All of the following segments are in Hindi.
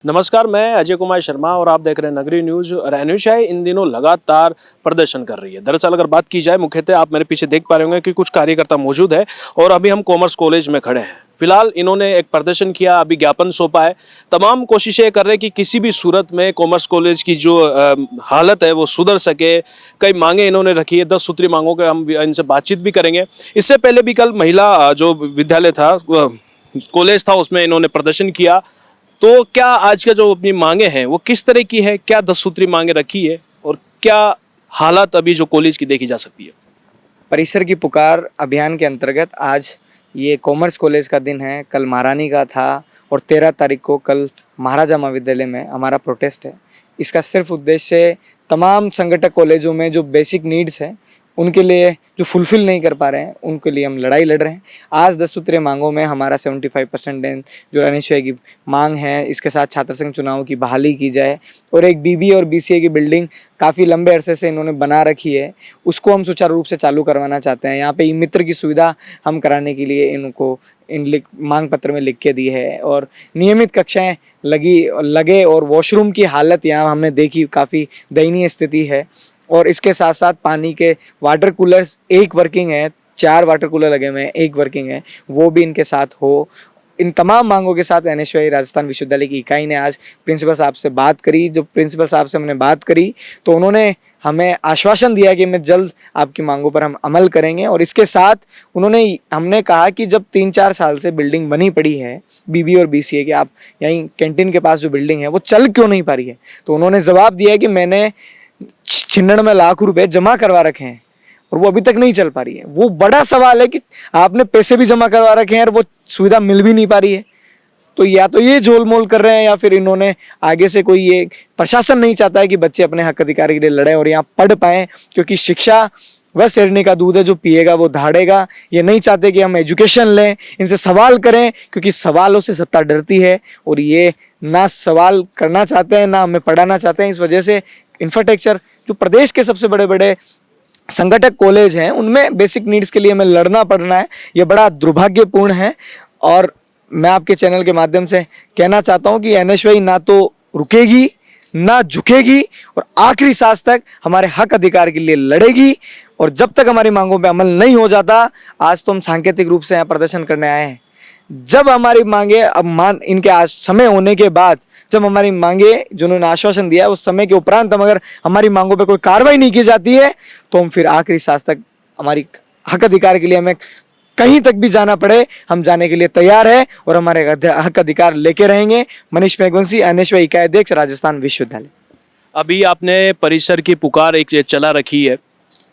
नमस्कार, मैं अजय कुमार शर्मा और आप देख रहे हैं नगरी न्यूज। रेणुशाही इन दिनों लगातार प्रदर्शन कर रही है। दरअसल अगर बात की जाए मुख्यतः आप मेरे पीछे देख पा रहे होंगे कि कुछ कार्यकर्ता मौजूद है और अभी हम कॉमर्स कॉलेज में खड़े हैं। फिलहाल इन्होंने एक प्रदर्शन किया, अभी ज्ञापन सौंपा है। तमाम कोशिशें कर रहे हैं कि किसी भी सूरत में कॉमर्स कॉलेज की जो हालत है वो सुधर सके। कई मांगे इन्होंने रखी है, 10 सूत्री मांगों के हम इनसे बातचीत भी करेंगे। इससे पहले भी कल महिला जो विद्यालय था, कॉलेज था, उसमें इन्होंने प्रदर्शन किया। तो क्या आज का जो अपनी मांगे हैं वो किस तरह की है, क्या 10 सूत्री मांगे रखी है और क्या हालात अभी जो कॉलेज की देखी जा सकती है? परिसर की पुकार अभियान के अंतर्गत आज ये कॉमर्स कॉलेज का दिन है। कल महारानी का था और 13 तारीख को कल महाराजा महाविद्यालय में हमारा प्रोटेस्ट है। इसका सिर्फ उद्देश्य तमाम संगठक कॉलेजों में जो बेसिक नीड्स है उनके लिए जो फुलफिल नहीं कर पा रहे हैं उनके लिए हम लड़ाई लड़ रहे हैं। आज 10 सूत्रीय मांगों में हमारा 75% जो रेणुशाही की मांग है, इसके साथ छात्र संघ चुनाव की बहाली की जाए और एक बीबीए और बीसीए की बिल्डिंग काफ़ी लंबे अरसे से इन्होंने बना रखी है, उसको हम सुचारू रूप से चालू करवाना चाहते हैं। यहाँ पे ई मित्र की सुविधा हम कराने के लिए इनको मांग पत्र में लिख के दी है और नियमित कक्षाएं लगे और वॉशरूम की हालत यहाँ हमने देखी, काफ़ी दयनीय स्थिति है। और इसके साथ साथ पानी के वाटर कूलर्स एक वर्किंग है, 4 वाटर कूलर लगे हुए हैं, एक वर्किंग है, वो भी इनके साथ हो। इन तमाम मांगों के साथ एनएसयूआई राजस्थान विश्वविद्यालय की इकाई ने आज प्रिंसिपल साहब से बात करी। जब प्रिंसिपल साहब से हमने बात करी तो उन्होंने हमें आश्वासन दिया कि मैं जल्द आपकी मांगों पर हम अमल करेंगे। और इसके साथ हमने कहा कि जब 3-4 साल से बिल्डिंग बनी पड़ी है बीबी और बीसीए की, आप यहीं कैंटीन के पास जो बिल्डिंग है वो चल क्यों नहीं पा रही है? तो उन्होंने जवाब दिया कि मैंने 96 लाख रुपए जमा करवा रखे हैं और वो अभी तक नहीं चल पा रही है। वो बड़ा सवाल है कि आपने पैसे भी जमा करवा रखे हैं और वो सुविधा मिल भी नहीं पा रही है। तो या तो ये झोलमोल कर रहे हैं या फिर इन्होंने आगे से कोई ये प्रशासन नहीं चाहता है कि बच्चे अपने हक अधिकार के लिए लड़े और यहाँ पढ़ पाए, क्योंकि शिक्षा वह शेरनी का दूध है, जो पिएगा वो दहाड़ेगा। ये नहीं चाहते कि हम एजुकेशन लें, इनसे सवाल करें, क्योंकि सवालों से सत्ता डरती है और ये ना सवाल करना चाहते हैं ना हमें पढ़ाना चाहते हैं। इस वजह से इंफ्रास्ट्रक्चर जो प्रदेश के सबसे बड़े बड़े संगठक कॉलेज हैं उनमें बेसिक नीड्स के लिए हमें लड़ना पड़ना है। ये बड़ा दुर्भाग्यपूर्ण है और मैं आपके चैनल के माध्यम से कहना चाहता हूं कि एनएसयूआई ना तो रुकेगी ना झुकेगी और आखिरी सांस तक हमारे हक अधिकार के लिए लड़ेगी। और जब तक हमारी मांगों पे अमल नहीं हो जाता, आज तो हम सांकेतिक रूप से यहाँ प्रदर्शन करने आए हैं, जब हमारी मांगे इनके आज समय होने के बाद, जब हमारी मांगे जो उन्होंने आश्वासन दिया है उस समय के उपरांत हम अगर हमारी मांगों पे कोई कार्रवाई नहीं की जाती है तो हम फिर आखिरी सांस तक हमारी हक अधिकार के लिए हमें कहीं तक भी जाना पड़े, हम जाने के लिए तैयार है और हमारे हक अधिकार लेके रहेंगे। मनीष मेघवंशी, एनएसयूआई इकाई अध्यक्ष, राजस्थान विश्वविद्यालय। अभी आपने परिसर की पुकार एक चला रखी है,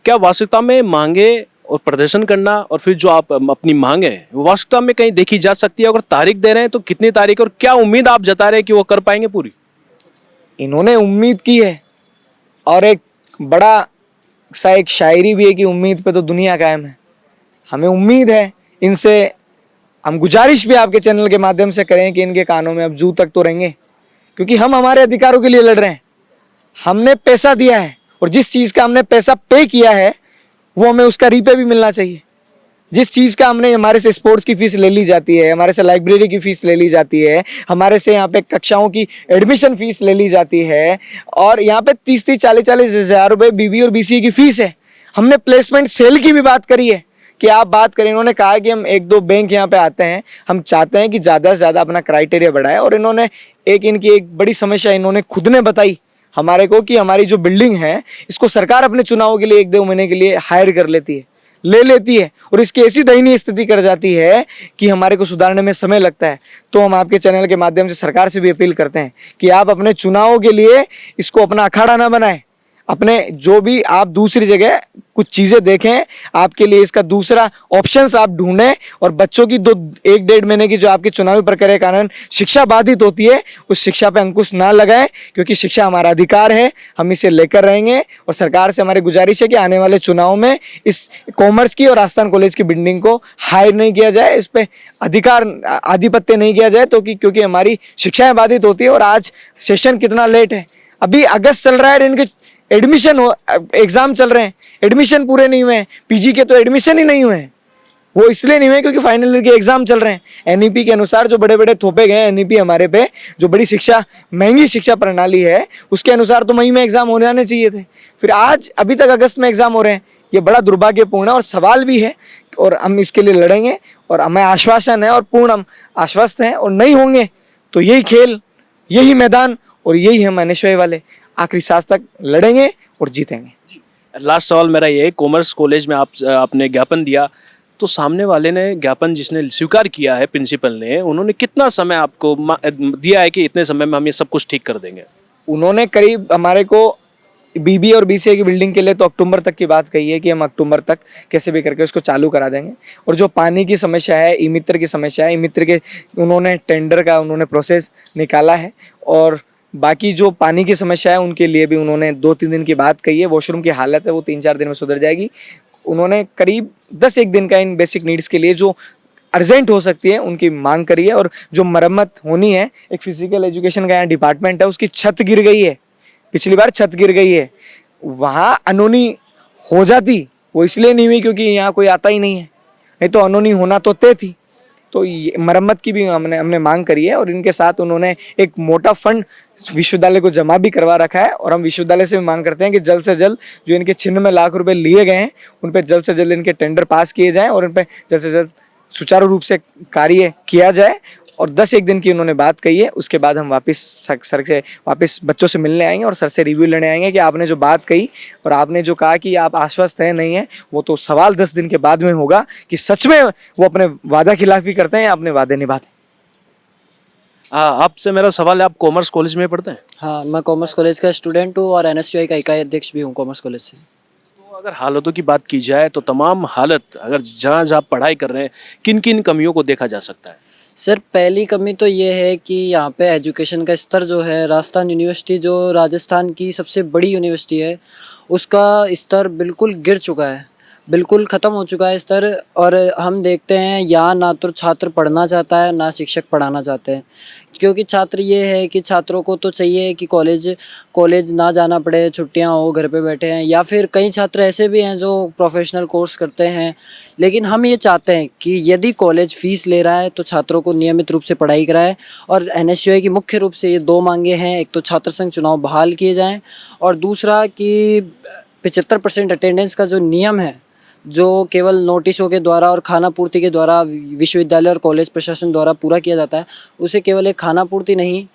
क्या वास्तविकता में मांगे और प्रदर्शन करना और फिर जो आप अपनी मांगे है वो वास्तविकता में कहीं देखी जा सकती है? अगर तारीख दे रहे हैं तो कितनी तारीख और क्या उम्मीद आप जता रहे हैं कि वो कर पाएंगे पूरी? इन्होंने उम्मीद की है और एक बड़ा सा एक शायरी भी है कि उम्मीद पे तो दुनिया कायम है। हमें उम्मीद है इनसे। हम गुजारिश भी आपके चैनल के माध्यम से करें कि इनके कानों में अब जू तक तो रहेंगे, क्योंकि हम हमारे अधिकारों के लिए लड़ रहे हैं। हमने पैसा दिया है और जिस चीज का हमने पैसा पे किया है वो हमें उसका रीपे भी मिलना चाहिए। जिस चीज़ का हमने हमारे से स्पोर्ट्स की फीस ले ली जाती है, हमारे से लाइब्रेरी की फीस ले ली जाती है, हमारे से यहाँ पे कक्षाओं की एडमिशन फीस ले ली जाती है और यहाँ पे 30-30, 40-40 हज़ार रुपये बीबी और बीसीए की फीस है। हमने प्लेसमेंट सेल की भी बात करी है कि आप बात करें। इन्होंने कहा कि हम 1-2 बैंक यहाँ पे आते हैं, हम चाहते हैं कि ज़्यादा से ज़्यादा अपना क्राइटेरिया बढ़ाए। और इन्होंने इनकी एक बड़ी समस्या इन्होंने खुद ने बताई हमारे को कि हमारी जो बिल्डिंग है इसको सरकार अपने चुनावों के लिए 1-2 महीने के लिए हायर कर लेती है, ले लेती है और इसकी ऐसी दयनीय स्थिति कर जाती है कि हमारे को सुधारने में समय लगता है। तो हम आपके चैनल के माध्यम से सरकार से भी अपील करते हैं कि आप अपने चुनावों के लिए इसको अपना अखाड़ा ना बनाएं। अपने जो भी आप दूसरी जगह कुछ चीजें देखें, आपके लिए इसका दूसरा ऑप्शंस आप ढूंढें और बच्चों की 1-1.5 महीने की जो आपकी चुनावी प्रक्रिया के कारण शिक्षा बाधित होती है उस शिक्षा पे अंकुश ना लगाएं, क्योंकि शिक्षा हमारा अधिकार है, हम इसे लेकर रहेंगे। और सरकार से हमारी गुजारिश है कि आने वाले चुनाव में इस कॉमर्स की और राजस्थान कॉलेज की बिल्डिंग को हायर नहीं किया जाए, इस पे आधिपत्य नहीं किया जाए, तो क्योंकि हमारी शिक्षाएं बाधित होती है। और आज सेशन कितना लेट है, अभी अगस्त चल रहा है, इनके एडमिशन एग्जाम चल रहे हैं, एडमिशन पूरे नहीं हुए हैं, पीजी के तो एडमिशन ही नहीं हुए हैं। वो इसलिए नहीं हुए क्योंकि फाइनल ईयर के एग्जाम चल रहे हैं। एनईपी के अनुसार जो बड़े बड़े थोपे गए एनईपी हमारे पे, जो बड़ी शिक्षा महंगी शिक्षा प्रणाली है, उसके अनुसार तो मई में एग्जाम होने आने चाहिए थे। फिर आज अभी तक अगस्त में एग्जाम हो रहे हैं, ये बड़ा दुर्भाग्यपूर्ण है और सवाल भी है। और हम इसके लिए लड़ेंगे और हमें आश्वासन है और पूर्ण हम आश्वस्त हैं, और नहीं होंगे तो यही खेल, यही मैदान और यही हम एनएसयूआई वाले आखिरी सांस तक लड़ेंगे और जीतेंगे। लास्ट सवाल मेरा ये है, कॉमर्स कॉलेज में आपने ज्ञापन दिया, तो सामने वाले ने ज्ञापन जिसने स्वीकार किया है प्रिंसिपल ने, उन्होंने कितना समय आपको दिया है कि इतने समय में हम ये सब कुछ ठीक कर देंगे? उन्होंने करीब हमारे को बीबी और बीसीए की बिल्डिंग के लिए तो अक्टूबर तक की बात कही है कि हम अक्टूबर तक कैसे भी करके उसको चालू करा देंगे। और जो पानी की समस्या है, ई मित्र की समस्या है, ई मित्र के उन्होंने टेंडर का उन्होंने प्रोसेस निकाला है। और बाकी जो पानी की समस्या है उनके लिए भी उन्होंने 2-3 दिन की बात कही है। वॉशरूम की हालत है वो 3-4 दिन में सुधर जाएगी। उन्होंने करीब 10-1 दिन का इन बेसिक नीड्स के लिए जो अर्जेंट हो सकती है उनकी मांग करी है। और जो मरम्मत होनी है, एक फिजिकल एजुकेशन का यहाँ डिपार्टमेंट है, उसकी छत गिर गई है, पिछली बार छत गिर गई है, वहाँ अनोनी हो जाती, वो इसलिए नहीं हुई क्योंकि यहाँ कोई आता ही नहीं है, नहीं तो अनोनी होना तो तय थी। तो ये मरम्मत की भी हमने मांग करी है। और इनके साथ उन्होंने एक मोटा फंड विश्वविद्यालय को जमा भी करवा रखा है। और हम विश्वविद्यालय से भी मांग करते हैं कि जल्द से जल्द जो इनके छिन्न में लाख रुपए लिए गए हैं उन पर जल्द से जल्द इनके टेंडर पास किए जाएं और इन पर जल्द से जल्द सुचारू रूप से कार्य किया जाए। और 10-1 दिन की उन्होंने बात कही है, उसके बाद हम वापस सर से वापस बच्चों से मिलने आएंगे और सर से रिव्यू लेने आएंगे कि आपने जो बात कही और आपने जो कहा कि आप आश्वस्त हैं नहीं है, वो तो सवाल 10 दिन के बाद में होगा कि सच में वो अपने वादा खिलाफी करते हैं या अपने वादे निभाते हैं। हाँ, आपसे मेरा सवाल है, आप कॉमर्स कॉलेज में पढ़ते हैं? हाँ, मैं कॉमर्स कॉलेज का स्टूडेंट हूँ और एनएसयूआई का इकाई अध्यक्ष भी हूँ कॉमर्स कॉलेज से। तो अगर हालतों की बात की जाए तो तमाम हालत, अगर जहाँ जहाँ पढ़ाई कर रहे हैं, किन किन कमियों को देखा जा सकता है? सर, पहली कमी तो ये है कि यहाँ पे एजुकेशन का स्तर जो है, राजस्थान यूनिवर्सिटी जो राजस्थान की सबसे बड़ी यूनिवर्सिटी है, उसका स्तर बिल्कुल गिर चुका है, बिल्कुल ख़त्म हो चुका है स्तर। और हम देखते हैं यहाँ ना तो छात्र पढ़ना चाहता है ना शिक्षक पढ़ाना चाहते हैं, क्योंकि छात्र ये है कि छात्रों को तो चाहिए कि कॉलेज ना जाना पड़े, छुट्टियां हो, घर पे बैठे हैं। या फिर कई छात्र ऐसे भी हैं जो प्रोफेशनल कोर्स करते हैं। लेकिन हम ये चाहते हैं कि यदि कॉलेज फ़ीस ले रहा है तो छात्रों को नियमित रूप से पढ़ाई कराए। और एनएसयूआई की मुख्य रूप से ये 2 मांगे हैं, एक तो छात्र संघ चुनाव बहाल किए जाएँ और दूसरा कि 75% अटेंडेंस का जो नियम है, जो केवल नोटिसों के द्वारा और खाना पूर्ति के द्वारा विश्वविद्यालय और कॉलेज प्रशासन द्वारा पूरा किया जाता है, उसे केवल एक खाना पूर्ति नहीं,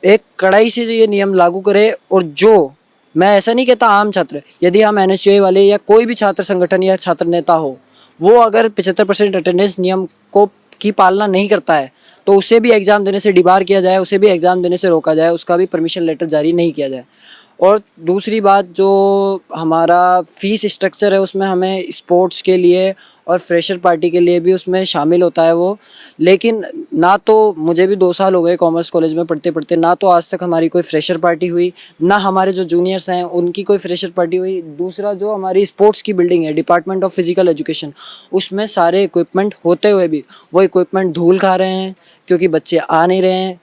एक कड़ाई से ये नियम लागू करे। और जो, मैं ऐसा नहीं कहता आम छात्र, यदि हम एनएसयूआई वाले या कोई भी छात्र संगठन या छात्र नेता हो, वो अगर 75% अटेंडेंस नियम की पालना नहीं करता है तो उसे भी एग्ज़ाम देने से डिबार किया जाए, उसे भी एग्ज़ाम देने से रोका जाए, उसका भी परमिशन लेटर जारी नहीं किया जाए। और दूसरी बात, जो हमारा फ़ीस स्ट्रक्चर है उसमें हमें स्पोर्ट्स के लिए और फ्रेशर पार्टी के लिए भी उसमें शामिल होता है वो। लेकिन ना तो, मुझे भी 2 साल हो गए कॉमर्स कॉलेज में पढ़ते पढ़ते, ना तो आज तक हमारी कोई फ्रेशर पार्टी हुई, ना हमारे जो जूनियर्स हैं उनकी कोई फ्रेशर पार्टी हुई। दूसरा, जो हमारी स्पोर्ट्स की बिल्डिंग है, डिपार्टमेंट ऑफ फिजिकल एजुकेशन, उसमें सारे इक्विपमेंट होते हुए भी वो इक्विपमेंट धूल खा रहे हैं क्योंकि बच्चे आ नहीं रहे हैं।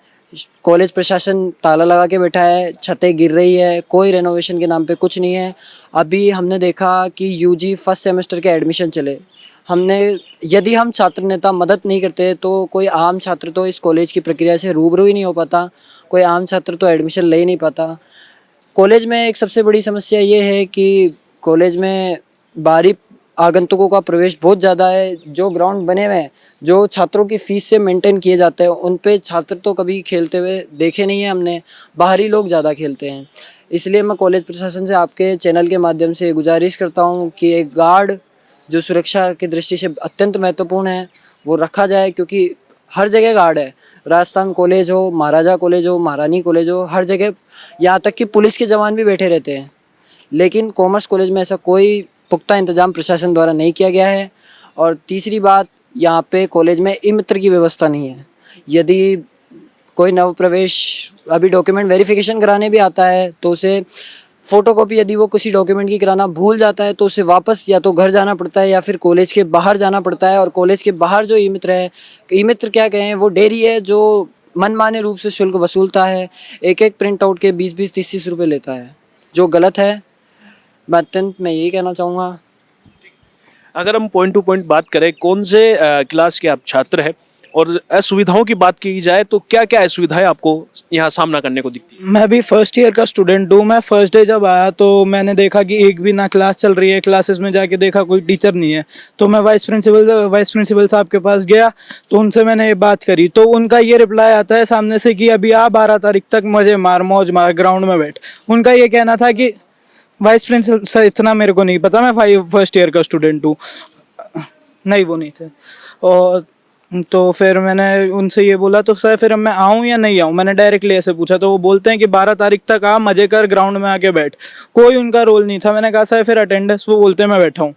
कॉलेज प्रशासन ताला लगा के बैठा है, छतें गिर रही है, कोई रेनोवेशन के नाम पे कुछ नहीं है। अभी हमने देखा कि यूजी फर्स्ट सेमेस्टर के एडमिशन चले, यदि हम छात्र नेता मदद नहीं करते तो कोई आम छात्र तो इस कॉलेज की प्रक्रिया से रूबरू ही नहीं हो पाता, कोई आम छात्र तो एडमिशन ले ही नहीं पाता। कॉलेज में एक सबसे बड़ी समस्या ये है कि कॉलेज में बाहरी आगंतुकों का प्रवेश बहुत ज़्यादा है। जो ग्राउंड बने हुए हैं, जो छात्रों की फ़ीस से मेंटेन किए जाते हैं, उन पे छात्र तो कभी खेलते हुए देखे नहीं है हमने, बाहरी लोग ज़्यादा खेलते हैं। इसलिए मैं कॉलेज प्रशासन से आपके चैनल के माध्यम से गुजारिश करता हूँ कि एक गार्ड जो सुरक्षा की दृष्टि से अत्यंत महत्वपूर्ण है वो रखा जाए, क्योंकि हर जगह गार्ड है। राजस्थान कॉलेज हो, महाराजा कॉलेज हो, महारानी कॉलेज हो, हर जगह, यहाँ तक कि पुलिस के जवान भी बैठे रहते हैं। लेकिन कॉमर्स कॉलेज में ऐसा कोई पुख्ता इंतजाम प्रशासन द्वारा नहीं किया गया है। और तीसरी बात, यहाँ पे कॉलेज में ई मित्र की व्यवस्था नहीं है। यदि कोई नव प्रवेश अभी डॉक्यूमेंट वेरिफिकेशन कराने भी आता है तो उसे फ़ोटोकॉपी, यदि वो किसी डॉक्यूमेंट की कराना भूल जाता है तो उसे वापस या तो घर जाना पड़ता है या फिर कॉलेज के बाहर जाना पड़ता है। और कॉलेज के बाहर जो ई मित्र है, ई मित्र क्या कहें, वो डेयरी है जो मनमाने रूप से शुल्क वसूलता है, एक प्रिंट आउट के 20-20, 30-30 रुपये लेता है, जो गलत है। मैं यही कहना चाहूँगा। अगर हम पॉइंट टू पॉइंट बात करें, कौन से क्लास के आप छात्र हैं और असुविधाओं की बात की जाए तो क्या क्या असुविधाएं आपको यहाँ सामना करने को दिखती है? मैं भी फर्स्ट ईयर का स्टूडेंट हूँ। मैं फर्स्ट डे जब आया तो मैंने देखा कि एक भी ना क्लास चल रही है। क्लासेस में जाके देखा कोई टीचर नहीं है, तो मैं वाइस प्रिंसिपल साहब के पास गया, तो उनसे मैंने ये बात करी, तो उनका ये रिप्लाई आता है सामने से कि अभी आ 12 तारीख तक मजे मार मौज मार ग्राउंड में बैठ। उनका ये कहना था कि वाइस प्रिंसिपल सर, इतना मेरे को नहीं पता, मैं फर्स्ट ईयर का स्टूडेंट हूँ। नहीं, वो नहीं थे। और तो फिर मैंने उनसे ये बोला, तो सर फिर अब मैं आऊँ या नहीं आऊँ, मैंने डायरेक्टली ऐसे पूछा। तो वो बोलते हैं कि 12 तारीख तक आ, मजे कर, ग्राउंड में आके बैठ। कोई उनका रोल नहीं था। मैंने कहा सर फिर अटेंडेंस, वो बोलते हैं मैं बैठा हूँ।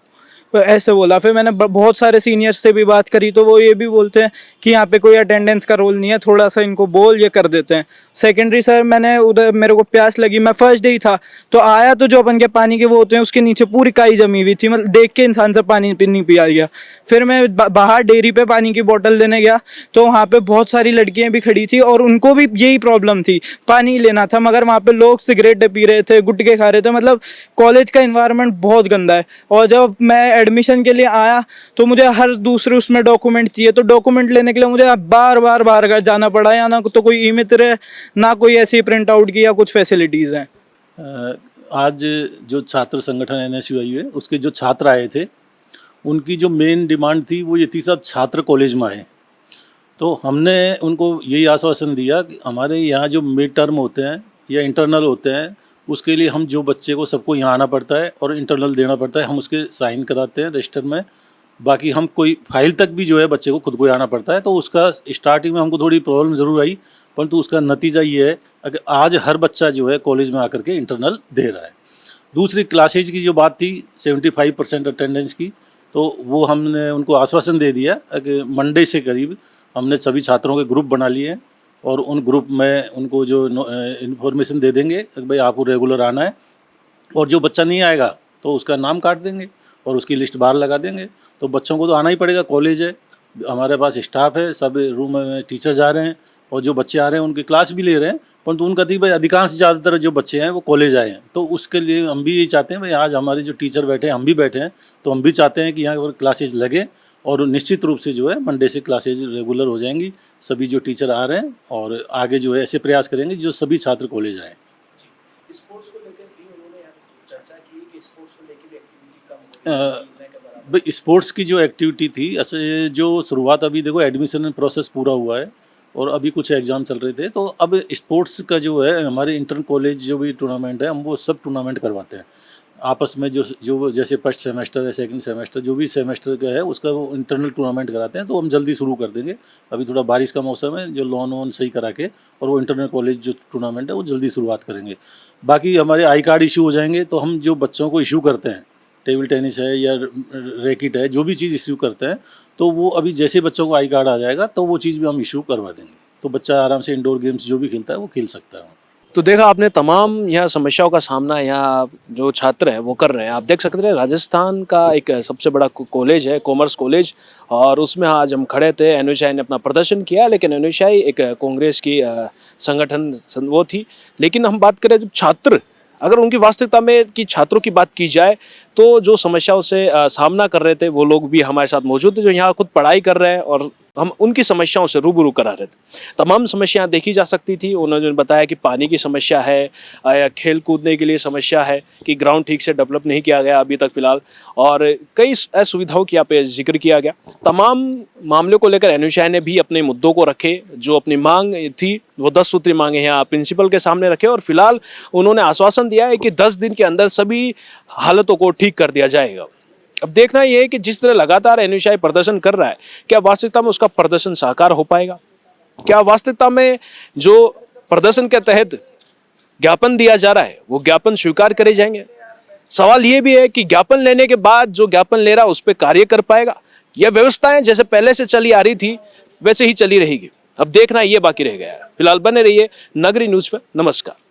तो ऐसे बोला। फिर मैंने बहुत सारे सीनियर्स से भी बात करी, तो वो ये भी बोलते हैं कि यहाँ पे कोई अटेंडेंस का रोल नहीं है, थोड़ा सा इनको बोल, ये कर देते हैं। सेकेंडरी सर, मैंने उधर, मेरे को प्यास लगी, मैं फर्स्ट डे ही था, तो आया तो जो अपन के पानी के वो होते हैं उसके नीचे पूरी काई जमी हुई थी, मतलब देख के इंसान से पानी नहीं पिया गया। फिर मैं बाहर डेयरी पे पानी की बोतल लेने गया, तो वहाँ पे बहुत सारी लड़कियाँ भी खड़ी थी और उनको भी यही प्रॉब्लम थी, पानी लेना था, मगर वहाँ पे लोग सिगरेट पी रहे थे, गुटखे खा रहे थे। मतलब कॉलेज का इन्वायरमेंट बहुत गंदा है। और जब मैं एडमिशन के लिए आया तो मुझे हर दूसरे उसमें डॉक्यूमेंट चाहिए, तो डॉक्यूमेंट लेने के लिए मुझे बार बार जाना पड़ा। या ना तो कोई ई मित्र है, ना कोई ऐसी प्रिंट आउट की या कुछ फैसिलिटीज़ हैं। आज जो छात्र संगठन NSUIU है, उसके जो छात्र आए थे, उनकी जो मेन डिमांड थी वो ये थी, सब छात्र कॉलेज में आए। तो हमने उनको यही आश्वासन दिया कि हमारे यहाँ जो मिड टर्म होते हैं या इंटरनल होते हैं, उसके लिए हम जो बच्चे को सबको यहाँ आना पड़ता है और इंटरनल देना पड़ता है, हम उसके साइन कराते हैं रजिस्टर में। बाकी हम कोई फाइल तक भी जो है बच्चे को खुद को आना पड़ता है। तो उसका स्टार्टिंग में हमको थोड़ी प्रॉब्लम ज़रूर आई, परंतु उसका नतीजा ये है कि आज हर बच्चा जो है कॉलेज में आकर के इंटरनल दे रहा है। दूसरी क्लासेज की जो बात थी 75% अटेंडेंस की, तो वो हमने उनको आश्वासन दे दिया कि मंडे से करीब हमने सभी छात्रों के ग्रुप बना लिए हैं और उन ग्रुप में उनको जो इन्फॉर्मेशन दे देंगे कि भाई आपको रेगुलर आना है, और जो बच्चा नहीं आएगा तो उसका नाम काट देंगे और उसकी लिस्ट बाहर लगा देंगे। तो बच्चों को तो आना ही पड़ेगा, कॉलेज है, हमारे पास स्टाफ है, सब रूम में टीचर जा रहे हैं और जो बच्चे आ रहे हैं उनकी क्लास भी ले रहे हैं, परंतु उनका थी भाई अधिकांश ज़्यादातर जो बच्चे हैं वो कॉलेज आए हैं। तो उसके लिए हम भी यही चाहते हैं भाई, आज हमारे जो टीचर बैठे हैं, हम भी बैठे हैं, तो हम भी चाहते हैं कि यहाँ पर क्लासेज लगे और निश्चित रूप से जो है मंडे से क्लासेज रेगुलर हो जाएंगी। सभी जो टीचर आ रहे हैं और आगे जो है ऐसे प्रयास करेंगे जो सभी छात्र कॉलेज आए। स्पोर्ट्स को लेकर भी उन्होंने चर्चा की कि स्पोर्ट्स को लेकर भी एक्टिविटी कम हो। भाई स्पोर्ट्स की जो एक्टिविटी थी, ऐसे जो शुरुआत, अभी देखो एडमिशन प्रोसेस पूरा हुआ है और अभी कुछ एग्ज़ाम चल रहे थे, तो अब स्पोर्ट्स का जो है हमारे इंटर कॉलेज जो भी टूर्नामेंट है, हम वो सब टूर्नामेंट करवाते हैं आपस में। जो जैसे फर्स्ट सेमेस्टर है, सेकंड सेमेस्टर, जो भी सेमेस्टर का है उसका वो इंटरनल टूर्नामेंट कराते हैं। तो हम जल्दी शुरू कर देंगे, अभी थोड़ा बारिश का मौसम है, जो लोन वोन सही करा के और वो इंटरनल कॉलेज जो टूर्नामेंट है वो जल्दी शुरुआत करेंगे। बाकी हमारे आई कार्ड इशू हो जाएंगे, तो हम जो बच्चों को इशू करते हैं, टेबल टेनिस है या रैकेट है, जो भी चीज़ इशू करते हैं, तो वो अभी जैसे बच्चों को आई कार्ड आ जाएगा तो वो चीज़ भी हम इशू करवा देंगे। तो बच्चा आराम से इंडोर गेम्स जो भी खेलता है वो खेल सकता है। तो देखा आपने, तमाम यहाँ समस्याओं का सामना यहाँ जो छात्र हैं वो कर रहे हैं। आप देख सकते हैं राजस्थान का एक सबसे बड़ा कॉलेज है, कॉमर्स कॉलेज, और उसमें आज हम खड़े थे। NSUI ने अपना प्रदर्शन किया, लेकिन NSUI एक कांग्रेस की संगठन वो थी। लेकिन हम बात करें जब छात्र, अगर उनकी वास्तविकता में कि छात्रों की बात की जाए तो जो समस्याओं से सामना कर रहे थे वो लोग भी हमारे साथ मौजूद थे, जो यहाँ खुद पढ़ाई कर रहे हैं और हम उनकी समस्याओं से रूबरू करा रहे थे। तमाम समस्याएं देखी जा सकती थी। उन्होंने बताया कि पानी की समस्या है, या खेल कूदने के लिए समस्या है कि ग्राउंड ठीक से डेवलप नहीं किया गया अभी तक फिलहाल, और कई असुविधाओं की यहाँ पे जिक्र किया गया। तमाम मामलों को लेकर NSUI ने भी अपने मुद्दों को रखे, जो अपनी मांग थी वो 10 सूत्री मांगे यहाँ प्रिंसिपल के सामने रखे, और फिलहाल उन्होंने आश्वासन दिया है कि 10 दिन के अंदर सभी हालतों को ठीक कर दिया जाएगा। अब देखना यह है कि जिस तरह लगातार NSUI प्रदर्शन कर रहा है, क्या वास्तविकता में उसका प्रदर्शन साकार हो पाएगा? क्या वास्तविकता में जो प्रदर्शन के तहत ज्ञापन दिया जा रहा है वो ज्ञापन स्वीकार करे जाएंगे? सवाल ये भी है कि ज्ञापन लेने के बाद जो ज्ञापन ले रहा है उस पर कार्य कर पाएगा? यह व्यवस्थाएं जैसे पहले से चली आ रही थी वैसे ही चली रहेगी? अब देखना ये बाकी रह गया है। फिलहाल बने रहिए नगरी न्यूज पर। नमस्कार।